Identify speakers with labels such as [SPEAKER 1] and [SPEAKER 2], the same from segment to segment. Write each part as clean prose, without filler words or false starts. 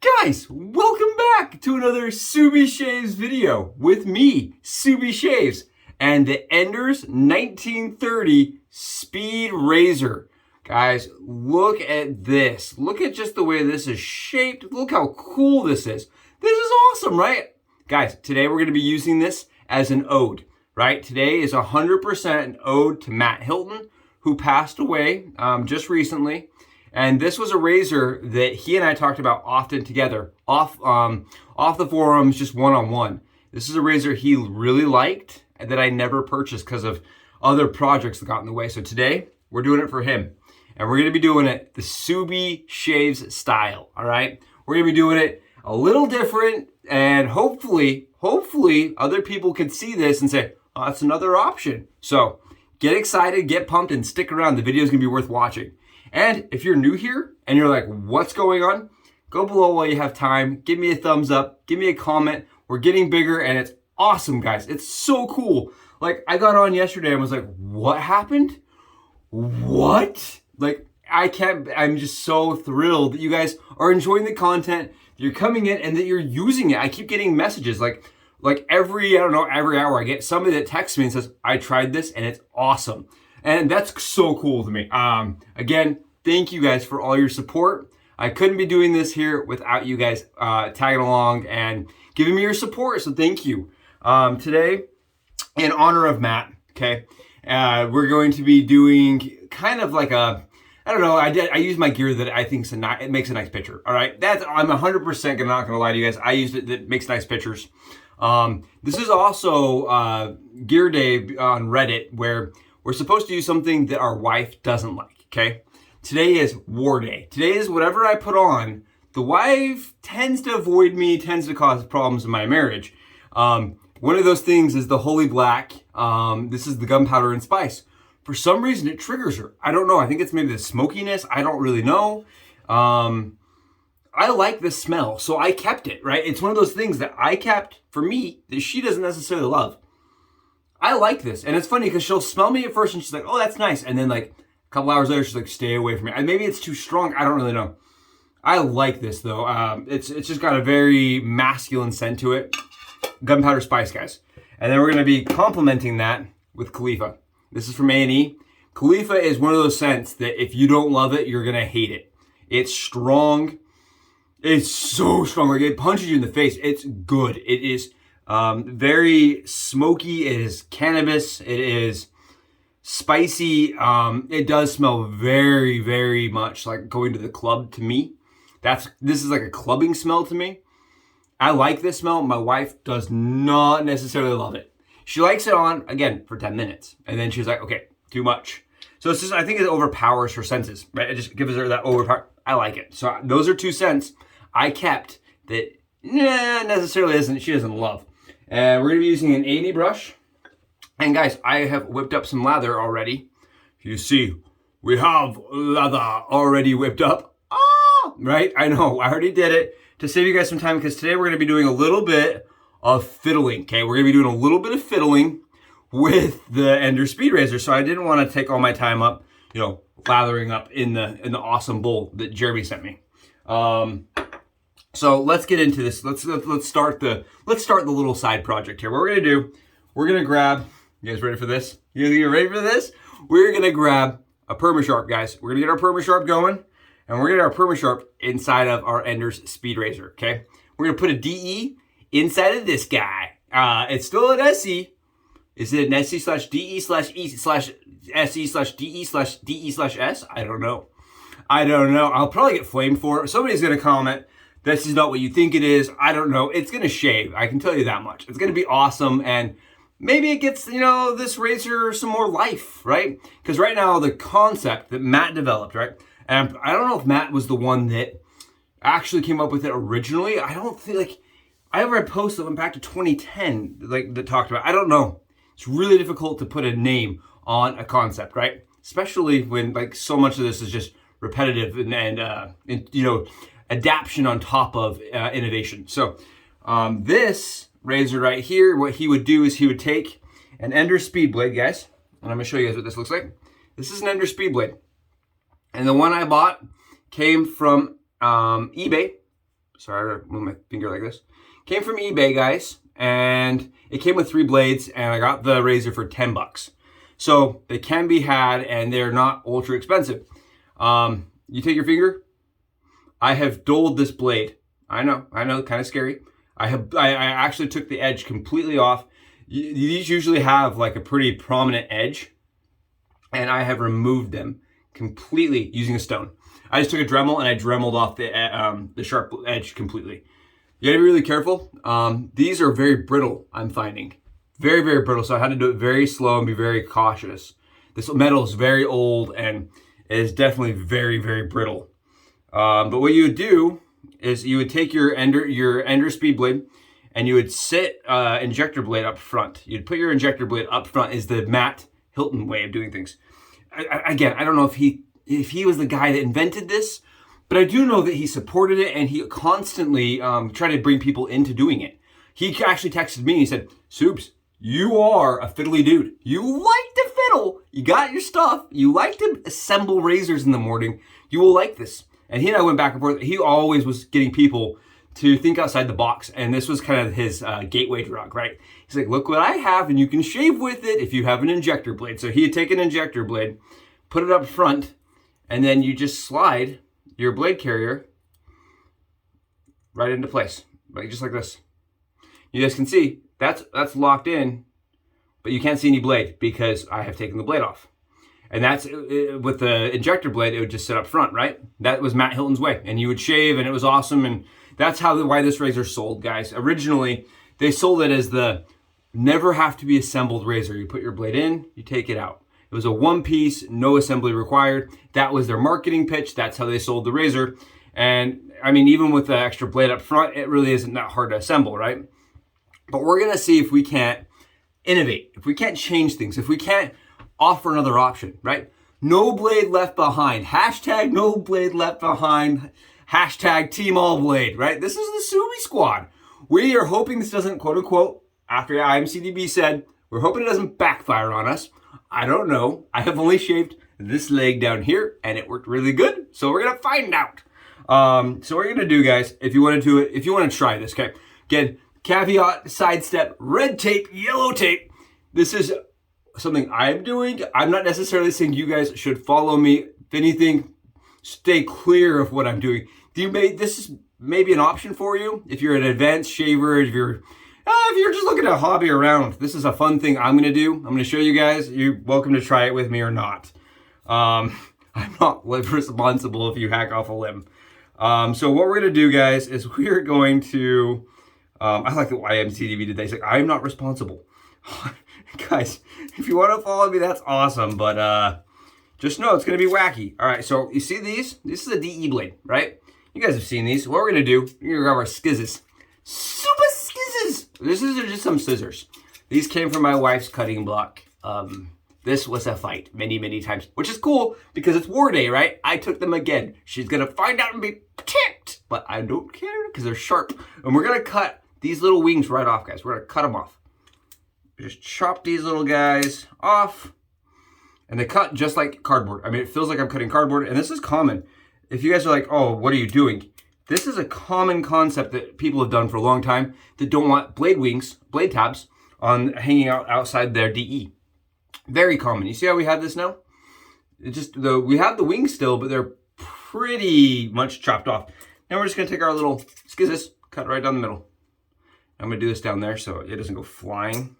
[SPEAKER 1] Guys, welcome back to another Subi Shaves video with me, Subi Shaves, and the Ender's 1930 Speed Razor. Guys, look at this. Look at just the way this is shaped. Look how cool this is. This is awesome, right? Guys, today we're going to be using this as an ode, right? Today is 100% an ode to Matt Hilton, who passed away just recently. And this was a razor that he and I talked about often together, off the forums, just one-on-one. This is a razor he really liked and that I never purchased because of other projects that got in the way. So today, we're doing it for him. And we're going to be doing it the Subi Shaves style, all right? We're going to be doing it a little different, and hopefully, other people can see this and say, oh, that's another option. So get excited, get pumped, and stick around. The video is going to be worth watching. And if you're new here and you're like, what's going on? Go below while you have time. Give me a thumbs up. Give me a comment. We're getting bigger and it's awesome, guys. It's so cool. Like, I got on yesterday and was like, what happened? What? Like, I'm just so thrilled that you guys are enjoying the content, that you're coming in and that you're using it. I keep getting messages like every hour I get somebody that texts me and says, I tried this and it's awesome. And that's so cool to me. Again, thank you guys for all your support. I couldn't be doing this here without you guys tagging along and giving me your support, so thank you. Today, in honor of Matt, okay, we're going to be doing kind of like a, I don't know, I use my gear that I think it makes a nice picture, all right? I'm 100% not gonna lie to you guys. I used it that makes nice pictures. This is also Gear Day on Reddit, where we're supposed to use something that our wife doesn't like, okay? Today is war day. Today is whatever I put on, the wife tends to avoid me, tends to cause problems in my marriage. One of those things is the Holy Black. This is the Gunpowder and Spice. For some reason, it triggers her. I don't know. I think it's maybe the smokiness. I don't really know. I like this smell, so I kept it, right? It's one of those things that I kept for me that she doesn't necessarily love. I like this, and it's funny because she'll smell me at first and she's like, oh, that's nice. And then like a couple hours later, she's like, stay away from me. And maybe it's too strong. I don't really know. I like this though. It's just got a very masculine scent to it. Gunpowder Spice, guys. And then we're going to be complementing that with Khalifa. This is from A&E. Khalifa is one of those scents that if you don't love it, you're going to hate it. It's strong. It's so strong. Like, it punches you in the face. It's good. It is very smoky. It is cannabis. It is spicy. It does smell very, very much like going to the club to me. This is like a clubbing smell to me. I like this smell. My wife does not necessarily love it. She likes it on, again, for 10 minutes. And then she's like, okay, too much. So it's just, I think it overpowers her senses, right? It just gives her that overpower. I like it. So those are two scents I kept that necessarily she doesn't love. And we're going to be using an A&E brush. And guys, I have whipped up some lather already. You see, we have lather already whipped up. Ah, right? I know, I already did it to save you guys some time because today we're going to be doing a little bit of fiddling, okay? We're going to be doing a little bit of fiddling with the Ender Speed Razor. So I didn't want to take all my time up, lathering up in the awesome bowl that Jeremy sent me. So let's get into this. Let's start the little side project here. What we're gonna do, we're gonna grab. You guys ready for this? You ready for this? We're gonna grab a Permasharp, guys. We're gonna get our Permasharp going, and we're gonna get our Permasharp inside of our Ender's Speed Razor. Okay. We're gonna put a DE inside of this guy. It's still an SE. Is it an SE/DE/SE/DE/DE/S? I don't know. I'll probably get flamed for it. Somebody's gonna comment, this is not what you think it is. I don't know. It's going to shave. I can tell you that much. It's going to be awesome. And maybe it gets, this razor some more life, right? Because right now, the concept that Matt developed, right? And I don't know if Matt was the one that actually came up with it originally. I don't think, I read posts that went back to 2010, that talked about, I don't know. It's really difficult to put a name on a concept, right? Especially when, so much of this is just repetitive and adaption on top of innovation. So this razor right here, what he would do is he would take an Ender Speed Blade, guys, and I'm gonna show you guys what this looks like. This is an Ender Speed Blade. And the one I bought came from eBay. Sorry, I gotta move my finger like this. Came from eBay, guys, and it came with 3 blades, and I got the razor for 10 bucks. So they can be had, and they're not ultra expensive. You take your finger. I have dulled this blade. I know, kind of scary. I actually took the edge completely off. These usually have like a pretty prominent edge, and I have removed them completely using a stone. I just took a Dremel and I Dremeled off the sharp edge completely. You gotta be really careful. These are very brittle, I'm finding. Very, very brittle, so I had to do it very slow and be very cautious. This metal is very old and it is definitely very, very brittle. But what you would do is you would take your ender speed blade and you would sit injector blade up front. You'd put your injector blade up front is the Matt Hilton way of doing things. Again, I don't know if he was the guy that invented this, but I do know that he supported it and he constantly tried to bring people into doing it. He actually texted me and he said, "Soups, you are a fiddly dude. You like to fiddle. You got your stuff. You like to assemble razors in the morning. You will like this." And he and I went back and forth. He always was getting people to think outside the box. And this was kind of his gateway drug, right? He's like, "Look what I have, and you can shave with it if you have an injector blade." So he had taken an injector blade, put it up front, and then you just slide your blade carrier right into place, like just like this. You guys can see that's locked in, but you can't see any blade because I have taken the blade off. And that's with the injector blade, it would just sit up front, right? That was Matt Hilton's way, and you would shave, and it was awesome. And that's why this razor sold, guys. Originally, they sold it as the never have to be assembled razor. You put your blade in, you take it out. It was a one piece, no assembly required. That was their marketing pitch. That's how they sold the razor. And I mean, even with the extra blade up front, it really isn't that hard to assemble, right? But we're gonna see if we can't innovate, if we can't change things, if we can't offer another option, right? No blade left behind. Hashtag no blade left behind. Hashtag team all blade, right? This is the Subi squad. We are hoping this doesn't, quote unquote, after IMCDB said, we're hoping it doesn't backfire on us. I don't know. I have only shaved this leg down here and it worked really good. So we're going to find out. So what you're going to do, guys, if you want to try this, okay? Again, caveat, sidestep, red tape, yellow tape. This is something I'm doing. I'm not necessarily saying you guys should follow me. If anything, stay clear of what I'm doing. This is maybe an option for you if you're an advanced shaver, if you're just looking to hobby around. This is a fun thing I'm going to do. I'm going to show you guys. You're welcome to try it with me or not. I'm not responsible if you hack off a limb. So what we're going to do, guys, is we're going to, I like the YMCDB today. He's like, I'm not responsible. Guys, if you want to follow me, that's awesome. But just know it's going to be wacky. All right, so you see these? This is a DE blade, right? You guys have seen these. What we're going to do, we're going to grab our skizzes. Super skizzes! This is just some scissors. These came from my wife's cutting block. This was a fight many, many times, which is cool because it's war day, right? I took them again. She's going to find out and be ticked, but I don't care because they're sharp. And we're going to cut these little wings right off, guys. We're going to cut them off. Just chop these little guys off. And they cut just like cardboard. I mean, it feels like I'm cutting cardboard. And this is common. If you guys are like, oh, what are you doing? This is a common concept that people have done for a long time that don't want blade wings, blade tabs, on hanging out outside their DE. Very common. You see how we have this now? We have the wings still, but they're pretty much chopped off. Now we're just going to take our little skizzes, cut right down the middle. I'm going to do this down there so it doesn't go flying.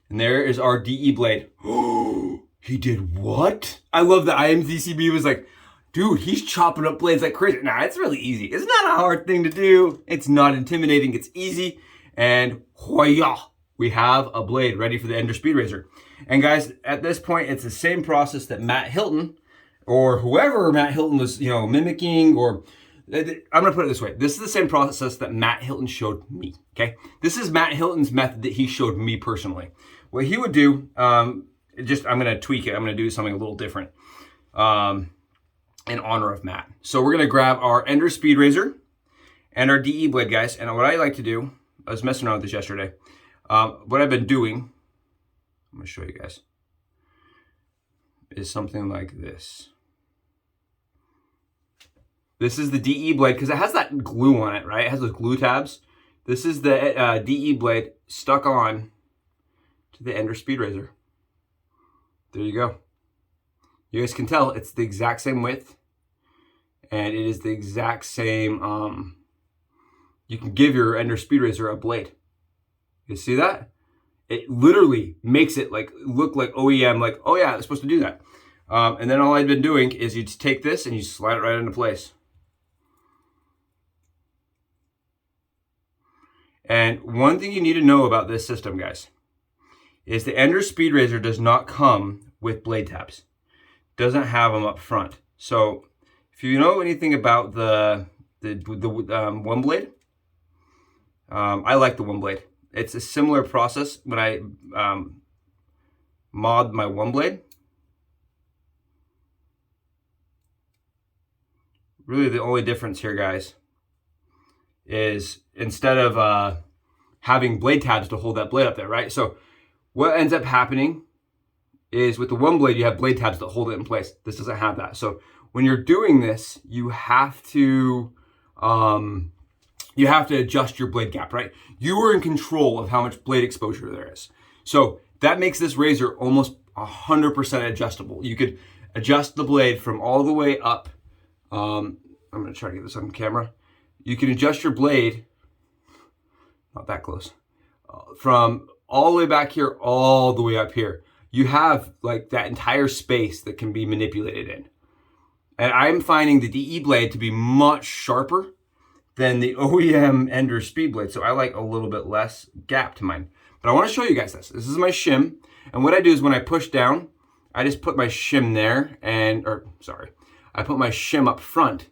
[SPEAKER 1] And there is our DE blade. Oh, he did what? I love that IMDCB was like, dude, he's chopping up blades like crazy. Nah, it's really easy. It's not a hard thing to do. It's not intimidating. It's easy. And hoya, we have a blade ready for the Ender Speed Razor. And guys, at this point, it's the same process that Matt Hilton or whoever Matt Hilton was, mimicking, or I'm going to put it this way. This is the same process that Matt Hilton showed me, okay? This is Matt Hilton's method that he showed me personally. What he would do, I'm going to tweak it. I'm going to do something a little different in honor of Matt. So we're going to grab our Ender Speed Razor and our DE blade, guys. And what I like to do, I was messing around with this yesterday. What I've been doing, I'm going to show you guys, is something like this. This is the DE blade because it has that glue on it, right? It has those glue tabs. This is the DE blade stuck on to the Ender Speed Razor. There you go. You guys can tell it's the exact same width, and it is the exact same. You can give your Ender Speed Razor a blade. You see that? It literally makes it like look like OEM, like, oh yeah, it's supposed to do that. And then all I've been doing is you take this and you slide it right into place. And one thing you need to know about this system, guys, is the Ender Speed Razor does not come with blade tabs. Doesn't have them up front. So if you know anything about the one blade, I like the one blade. It's a similar process when I mod my one blade. Really the only difference here, guys, is instead of having blade tabs to hold that blade up there, right? So what ends up happening is with the one blade, you have blade tabs that hold it in place. This doesn't have that. So when you're doing this, you have to adjust your blade gap, right? You are in control of how much blade exposure there is. So that makes this razor almost 100% adjustable. You could adjust the blade from all the way up. I'm gonna try to get this on camera. You can adjust your blade, not that close, from all the way back here, all the way up here. You have like that entire space that can be manipulated in. And I'm finding the DE blade to be much sharper than the OEM Ender Speed blade. So I like a little bit less gap to mine. But I want to show you guys this. This is my shim. And what I do is when I push down, I just put my shim there I put my shim up front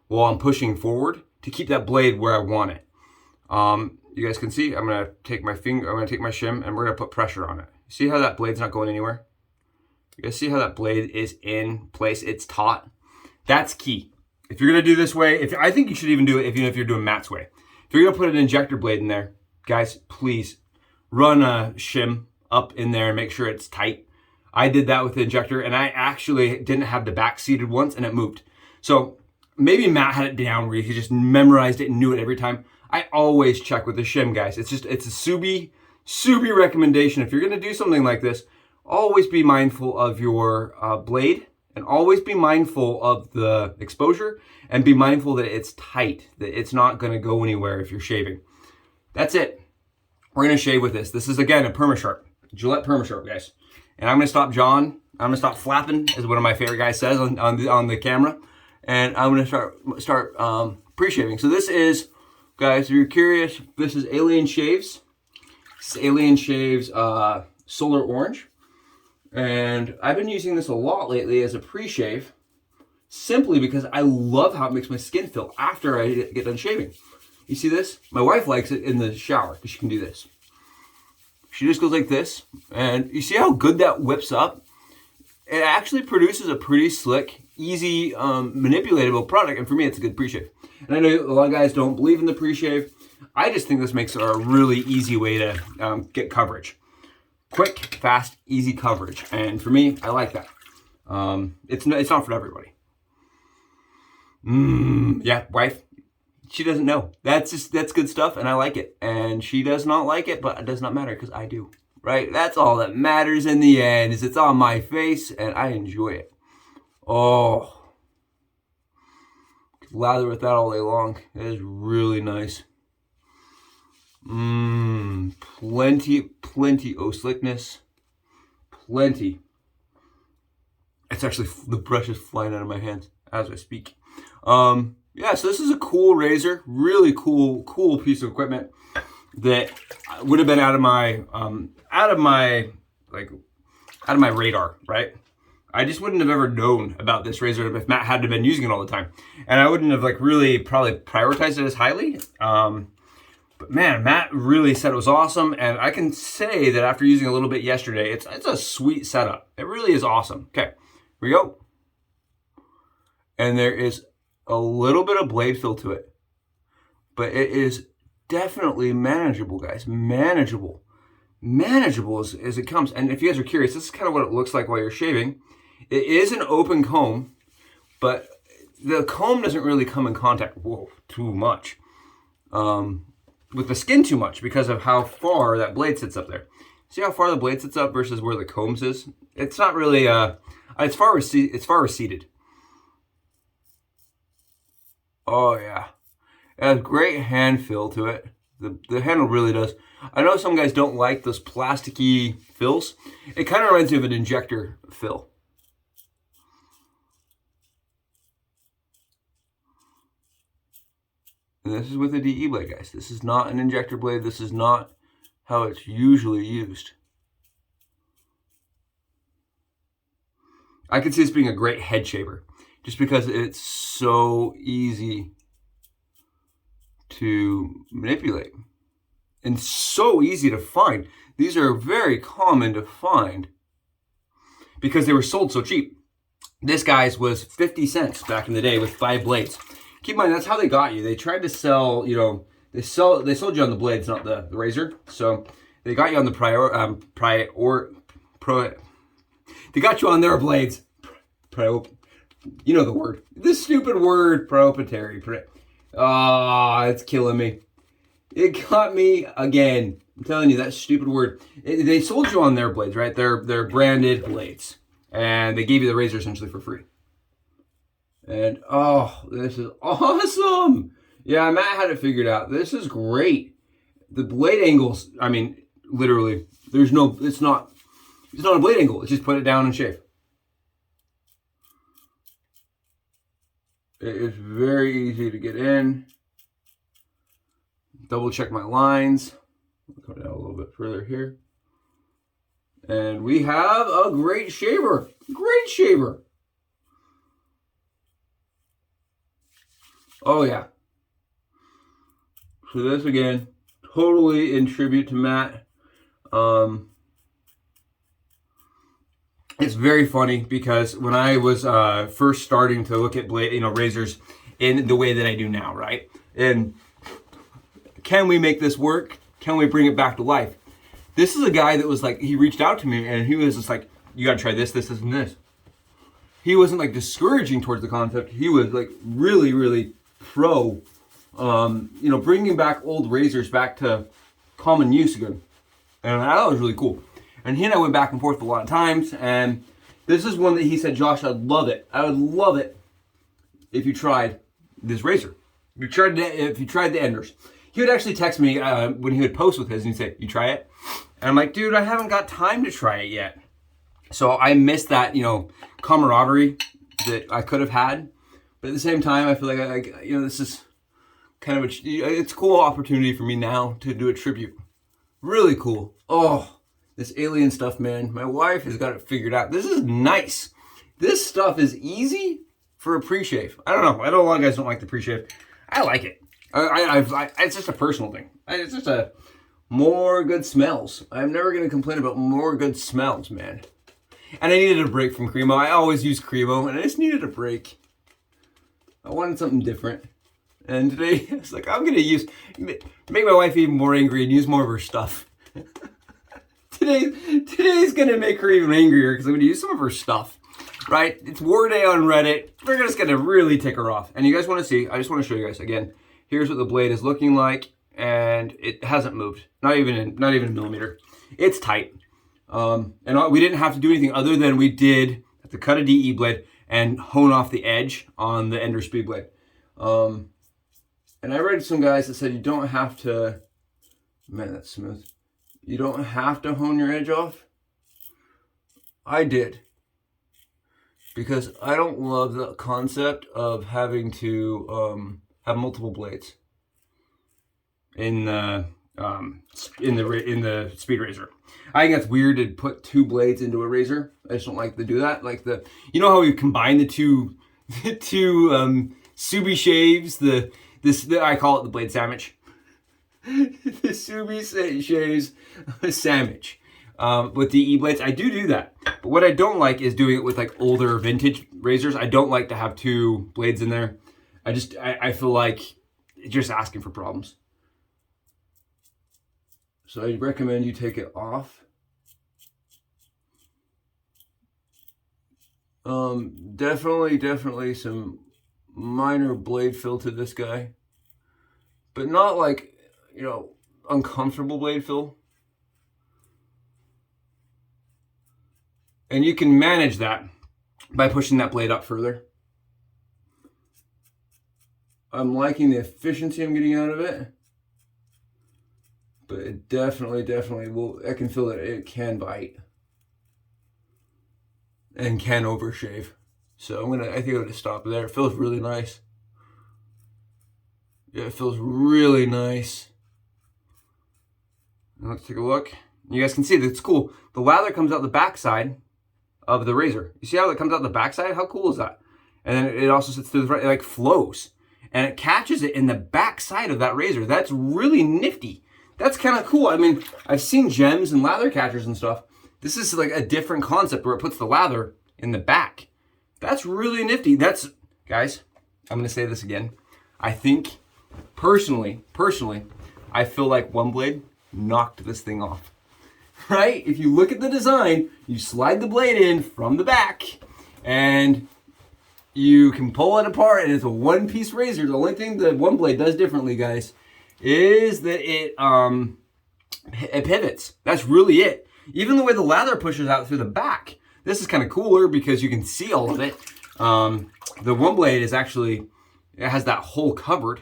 [SPEAKER 1] while I'm pushing forward to keep that blade where I want it. You guys can see, I'm gonna take my shim and we're gonna put pressure on it. See how that blade's not going anywhere? You guys see how that blade is in place? It's taut. That's key. If you're gonna do this way, I think you should even do it even if you're doing Matt's way. If you're gonna put an injector blade in there, guys, please run a shim up in there and make sure it's tight. I did that with the injector and I actually didn't have the back seated once and it moved. So maybe Matt had it down where he just memorized it and knew it every time. I always check with the shim, guys. It's a Subi recommendation. If you're gonna do something like this, always be mindful of your blade and always be mindful of the exposure and be mindful that it's tight, that it's not gonna go anywhere if you're shaving. That's it. We're gonna shave with this. This is, again, a Permasharp, Gillette Permasharp, guys. And I'm gonna stop John. I'm gonna stop flapping, as one of my favorite guys says on the camera. And I'm gonna start pre-shaving. So this is, guys, if you're curious, this is Alien Shaves. This is Alien Shaves Solar Orange. And I've been using this a lot lately as a pre-shave, simply because I love how it makes my skin feel after I get done shaving. You see this? My wife likes it in the shower because she can do this. She just goes like this, and you see how good that whips up? It actually produces a pretty slick, easy, manipulatable product, and for me, it's a good pre-shave. And I know a lot of guys don't believe in the pre-shave. I just think this makes it a really easy way to get coverage. Quick, fast, easy coverage. And for me, I like that. It's not for everybody. Yeah, wife, she doesn't know. That's good stuff, and I like it. And she does not like it, but it does not matter because I do. Right? That's all that matters in the end, is it's on my face, and I enjoy it. Oh, lather with that all day long. It is really nice. Plenty of slickness. Plenty. It's actually, the brush is flying out of my hands as I speak. Yeah, so this is a cool razor, really cool piece of equipment that would have been out of my radar, right? I just wouldn't have ever known about this razor if Matt hadn't been using it all the time, and I wouldn't have really probably prioritized it as highly. But man, Matt really said it was awesome, and I can say that after using a little bit yesterday, it's a sweet setup. It really is awesome. Okay, here we go. And there is a little bit of blade fill to it, but it is definitely manageable, guys. Manageable as it comes. And if you guys are curious, this is kind of what it looks like while you're shaving. It is an open comb, but the comb doesn't really come in contact, too much, with the skin too much because of how far that blade sits up there. See how far the blade sits up versus where the combs is? It's not really, it's far receded. Oh yeah. It has great hand feel to it. The handle really does. I know some guys don't like those plasticky fills. It kind of reminds me of an injector fill. And this is with a DE blade, guys. This is not an injector blade. This is not how it's usually used. I could see this being a great head shaver just because it's so easy to manipulate and so easy to find. These are very common to find because they were sold so cheap. This guy's was 50 cents back in the day with 5 blades. Keep in mind, that's how they got you. They tried to sell, you know, they sold you on the blades, not the razor. So they got you on the they got you on their blades. You know the word. This stupid word, proprietary. It's killing me. It got me again. I'm telling you, that stupid word. They sold you on their blades, right? They're branded blades. And they gave you the razor essentially for free. And oh, this is awesome. Yeah, Matt had it figured out. This is great. The blade angles, I mean, literally, it's not a blade angle. It's just put it down and shave. It is very easy to get in. Double check my lines. I'll go down a little bit further here. And we have a great shaver. Great shaver. Oh yeah. So this again, totally in tribute to Matt. It's very funny because when I was first starting to look at razors in the way that I do now, right? And can we make this work? Can we bring it back to life? This is a guy that was like, he reached out to me and he was just like, you gotta try this, this, this, and this. He wasn't like discouraging towards the concept. He was like really, really pro, bringing back old razors back to common use again. And that was really cool. And he and I went back and forth a lot of times. And this is one that he said, Josh, I'd love it. I would love it if you tried this razor. If you tried the Enders. He would actually text me when he would post with his and he'd say, you try it? And I'm like, dude, I haven't got time to try it yet. So I missed that, camaraderie that I could have had. But at the same time, I feel like, this is kind of it's a cool opportunity for me now to do a tribute. Really cool. Oh, this alien stuff, man. My wife has got it figured out. This is nice. This stuff is easy for a pre-shave. I don't know. I know a lot of guys don't like the pre-shave. I like it. It's just a personal thing. It's just more good smells. I'm never going to complain about more good smells, man. And I needed a break from Cremo. I always use Cremo, and I just needed a break. I wanted something different. And today, it's like, I'm going to make my wife even more angry and use more of her stuff. Today's going to make her even angrier because I'm going to use some of her stuff. Right? It's War Day on Reddit. We're just going to really tick her off. And you guys want to see, I just want to show you guys again. Here's what the blade is looking like. And it hasn't moved. Not even a millimeter. It's tight. And we didn't have to do anything other than we did have to cut a DE blade and hone off the edge on the Ender speed blade. And I read some guys that said you don't have to, man, that's smooth. You don't have to hone your edge off. I did. Because I don't love the concept of having to have multiple blades in the speed razor. I think that's weird to put 2 blades into a razor. I just don't like to do that. Like how we combine the two Subi shaves, I call it the blade sandwich. The Subi shaves sandwich. With the E-blades, I do that. But what I don't like is doing it with like older vintage razors. I don't like to have 2 blades in there. I feel like it's just asking for problems. So I recommend you take it off. Definitely some minor blade fill to this guy, but not like, you know, uncomfortable blade fill. And you can manage that by pushing that blade up further. I'm liking the efficiency I'm getting out of it, but it definitely will, I can feel that it can bite and can overshave. So I think I'm gonna stop there. It feels really nice. Yeah, it feels really nice. Now let's take a look. You guys can see that it's cool. The lather comes out the backside of the razor. You see how it comes out the backside? How cool is that? And then it also sits through the front, it like flows. And it catches it in the backside of that razor. That's really nifty. That's kind of cool. I mean, I've seen gems and lather catchers and stuff. This is like a different concept where it puts the lather in the back. That's really nifty. That's, guys, I'm gonna say this again. I think, personally, I feel like One Blade knocked this thing off. Right? If you look at the design, you slide the blade in from the back and you can pull it apart and it's a one-piece razor. The only thing that One Blade does differently, guys, is that it pivots. That's really it. Even the way the lather pushes out through the back. This is kind of cooler because you can see all of it. The One Blade is actually, it has that hole covered.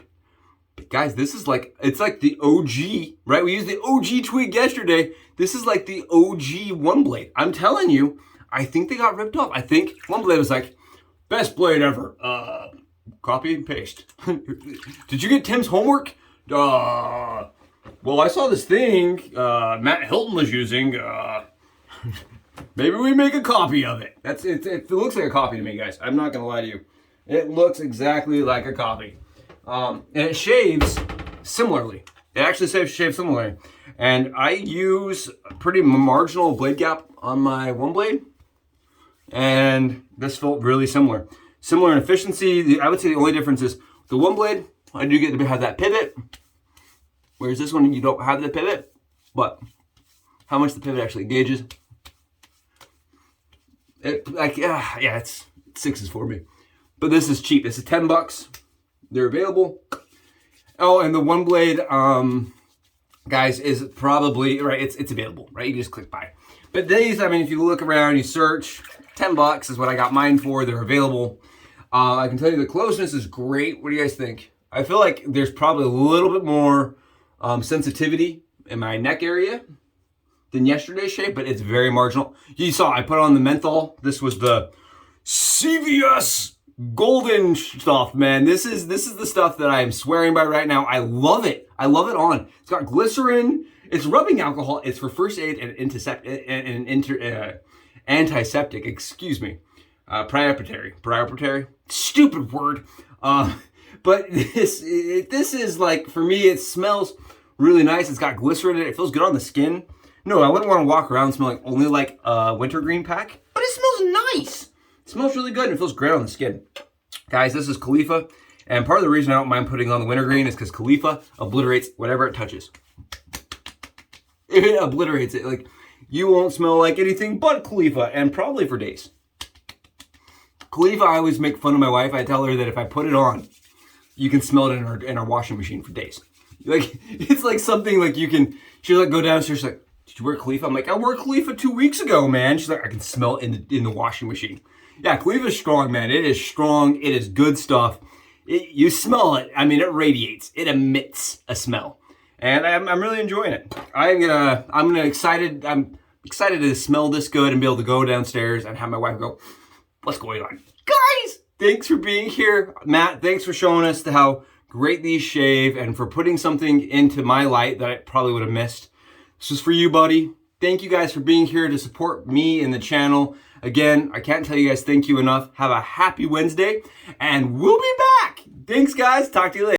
[SPEAKER 1] But guys, this is like, it's like the OG, right? We used the OG twig yesterday. This is like the OG One Blade. I'm telling you, I think they got ripped off. I think One Blade was like, best blade ever. Copy and paste. Did you get Tim's homework? Well, I saw this thing Matt Hilton was using. Maybe we make a copy of it. It looks like a copy to me, guys. I'm not gonna lie to you. It looks exactly like a copy. And it shaves similarly. It actually shaves similarly. And I use a pretty marginal blade gap on my One Blade. And this felt really similar. Similar in efficiency. I would say the only difference is the One Blade, I do get to have that pivot. Whereas this one, you don't have the pivot. But how much the pivot actually engages. It's sixes for me. But this is cheap. This is $10. They're available. Oh, and the One Blade, guys, is probably, right, it's available, right? You just click buy. But these, I mean, if you look around, you search, $10 is what I got mine for. They're available. I can tell you the closeness is great. What do you guys think? I feel like there's probably a little bit more sensitivity in my neck area than yesterday's shave, but it's very marginal. You saw I put on the menthol. This was the CVS golden stuff, man. This is the stuff that I am swearing by right now. I love it. I love it on. It's got glycerin. It's rubbing alcohol. It's for first aid and antiseptic. Excuse me. Priority. Stupid word. But this is like, for me, it smells really nice. It's got glycerin in it. It feels good on the skin. No, I wouldn't want to walk around smelling only like a Wintergreen pack, but it smells nice. It smells really good and it feels great on the skin. Guys, this is Khalifa, and part of the reason I don't mind putting on the Wintergreen is because Khalifa obliterates whatever it touches. It obliterates it. Like, you won't smell like anything but Khalifa, and probably for days. Khalifa, I always make fun of my wife. I tell her that if I put it on, you can smell it in our washing machine for days. Like, it's like something like you can, she'll like go downstairs, she's like, did you wear Khalifa? I'm like, I wore Khalifa 2 weeks ago, man. She's like, I can smell it in the washing machine. Yeah, Khalifa's strong, man. It is strong. It is good stuff. You smell it. I mean, it radiates. It emits a smell. And I'm really enjoying it. I'm excited to smell this good and be able to go downstairs and have my wife go, what's going on? Guys, thanks for being here. Matt, thanks for showing us how great these shave and for putting something into my light that I probably would have missed. This is for you, buddy. Thank you guys for being here to support me and the channel. Again, I can't tell you guys thank you enough. Have a happy Wednesday, and we'll be back. Thanks, guys. Talk to you later.